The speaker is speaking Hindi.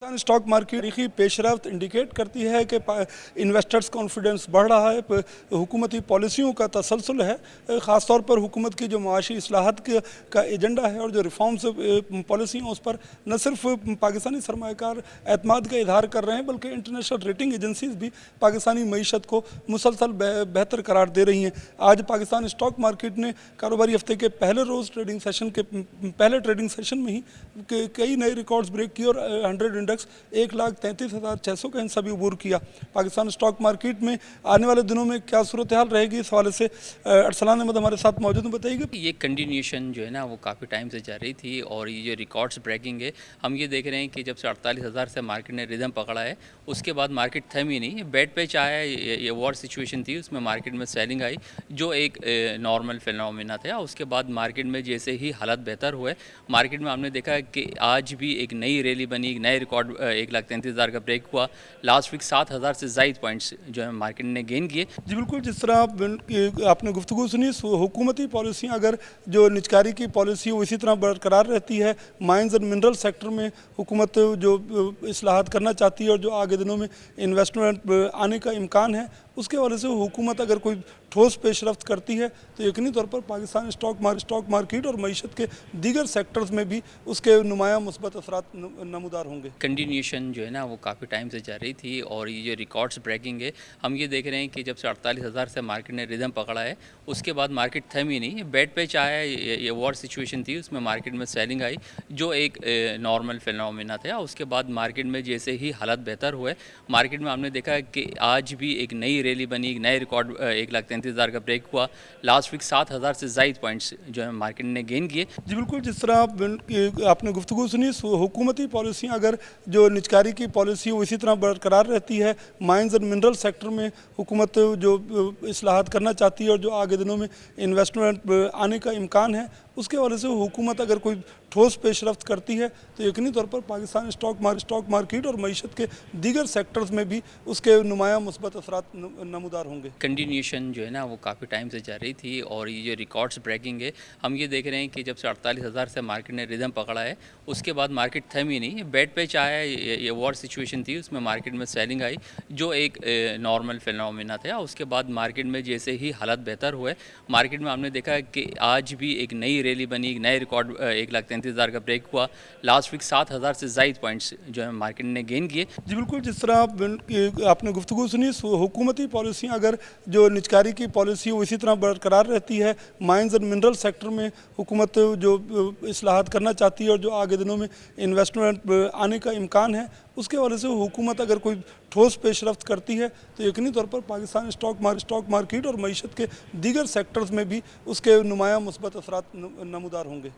पाकिस्तान स्टॉक मार्केट की पेशरफ्त इंडिकेट करती है कि इन्वेस्टर्स कॉन्फिडेंस बढ़ रहा है, हुकूमती पॉलिसियों का तसलसल है, ख़ास तौर पर हुकूमत की जो माशी इस्लाहत का एजेंडा है और जो रिफॉर्म्स पॉलिसी हैं उस पर न सिर्फ पाकिस्तानी सरमायाकार एतमाद का इजहार कर रहे हैं बल्कि इंटरनेशनल रेटिंग एजेंसीज भी पाकिस्तानी मईशत को मुसलसल बेहतर करार दे रही हैं। आज पाकिस्तान स्टॉक मार्केट ने कारोबारी हफ्ते के पहले रोज़ ट्रेडिंग सेशन के पहले ट्रेडिंग सेशन में ही कई नए रिकॉर्ड्स ब्रेक किए और 100 इंडेक्स 1,33,600 का हिस्सा भी अबूर किया। पाकिस्तान स्टॉक मार्केट में आने वाले दिनों में क्या सूरत हाल रहेगी, इस हवाले से अरसलान अहमद हमारे साथ मौजूद हैं। बताइएगा। ये कंटिन्यूशन जो है ना वो काफ़ी टाइम से जारी थी और ये जो रिकॉर्ड्स ब्रेकिंग है, हम ये देख रहे हैं कि जब से 48,000 से मार्केट ने रिदम पकड़ा है उसके बाद मार्केट थम ही नहीं, बेड पे आया। ये वॉर सिचुएशन थी, उसमें मार्केट में सेलिंग आई जो एक नॉर्मल फिनोमिना था। उसके बाद मार्केट में जैसे ही हालत बेहतर हुए, मार्केट में हमने देखा कि आज भी एक नई रैली बनी, एक नए रिकॉर्ड 1,33,000 का ब्रेक हुआ। लास्ट वीक 7,000 से ज़ायद पॉइंट्स जो है मार्केट ने गेन किए। जी बिल्कुल, जिस तरह आपने गुफ्तगू सुनी, हुकूमती पॉलिसियाँ अगर जो निजकारी की पॉलिसी वो इसी तरह बरकरार रहती है, माइंस एंड मिनरल सेक्टर में हुकूमत जो इस्लाहत करना चाहती है और जो आगे दिनों में इन्वेस्टमेंट आने का इम्कान है, उसके वजह से हुकूमत अगर कोई ठोस पेशरफ्त करती है तो यकीनी तौर पर पाकिस्तान स्टॉक मार्केट और मईशत के दीगर सेक्टर्स में भी उसके नुमायाँ मुस्बत असरात नमूदार होंगे। कंटिन्यूशन जो है ना वो काफ़ी टाइम से जारी थी और ये जो रिकॉर्ड्स ब्रेकिंग है, हम ये देख रहे हैं कि जब से 48,000 से मार्केट ने रिदम पकड़ा है उसके बाद मार्केट थम ही नहीं, बेड पे आया। ये वॉर सिचुएशन थी, उसमें मार्केट में सेलिंग आई जो एक नॉर्मल फिनोमिना था। उसके बाद मार्केट में जैसे ही हालत बेहतर हुए, मार्केट में हमने देखा कि आज भी एक नई रैली बनी, एक नए रिकॉर्ड 1,33,000 का ब्रेक हुआ। लास्ट वीक 7,000 से ज़ायद पॉइंट्स जो है मार्केट ने गेन किए। जी बिल्कुल, जिस तरह आपने गुफ्तगू सुनी, हुकूमती पॉलिसियाँ अगर जो निजकारी की पॉलिसी वो इसी तरह बरकरार रहती है, माइंस एंड मिनरल सेक्टर में हुकूमत जो इस्लाहत करना चाहती है और जो आगे दिनों में इन्वेस्टमेंट आने का इम्कान है, उसके वजह से हुकूमत अगर कोई ठोस पेशरफ्त करती है तो यकीनी तौर पर पाकिस्तान स्टॉक मार्केट और मईशत के दीगर सेक्टर्स में भी उसके नुमायाँ मुस्बत असरात नमूदार होंगे। कंटिन्यूशन जो है ना वो काफ़ी टाइम से जारी थी और ये जो रिकॉर्ड्स ब्रेकिंग है, हम ये देख रहे हैं कि जब से 48,000 से मार्केट ने रिदम पकड़ा है उसके बाद मार्केट थम ही नहीं, बेड पे आया। ये वॉर सिचुएशन थी, उसमें मार्केट में सेलिंग आई जो एक नॉर्मल फिनोमिना था। उसके बाद मार्केट में जैसे ही हालत बेहतर हुए, मार्केट में हमने देखा कि आज भी एक नई रैली बनी, एक नए रिकॉर्ड 1,33,000 का ब्रेक हुआ। लास्ट वीक 7,000 से ज़ायद पॉइंट्स जो है मार्केट ने गेन किए। जी बिल्कुल, जिस तरह आपने गुफ्तगू सुनी, हुकूमती पॉलिसियाँ अगर जो निजकारी की पॉलिसी वो इसी तरह बरकरार रहती है, माइंस एंड मिनरल सेक्टर में हुकूमत जो इस्लाहत करना चाहती है और जो आगे दिनों में इन्वेस्टमेंट आने का इम्कान है, उसके वजह से हुकूमत अगर कोई ठोस पेशरफ्त करती है तो यकीनी तौर पर पाकिस्तान स्टॉक मार्केट और मईशत के दीगर सेक्टर्स में भी उसके नुमायाँ मुस्बत असरात नमूदार होंगे।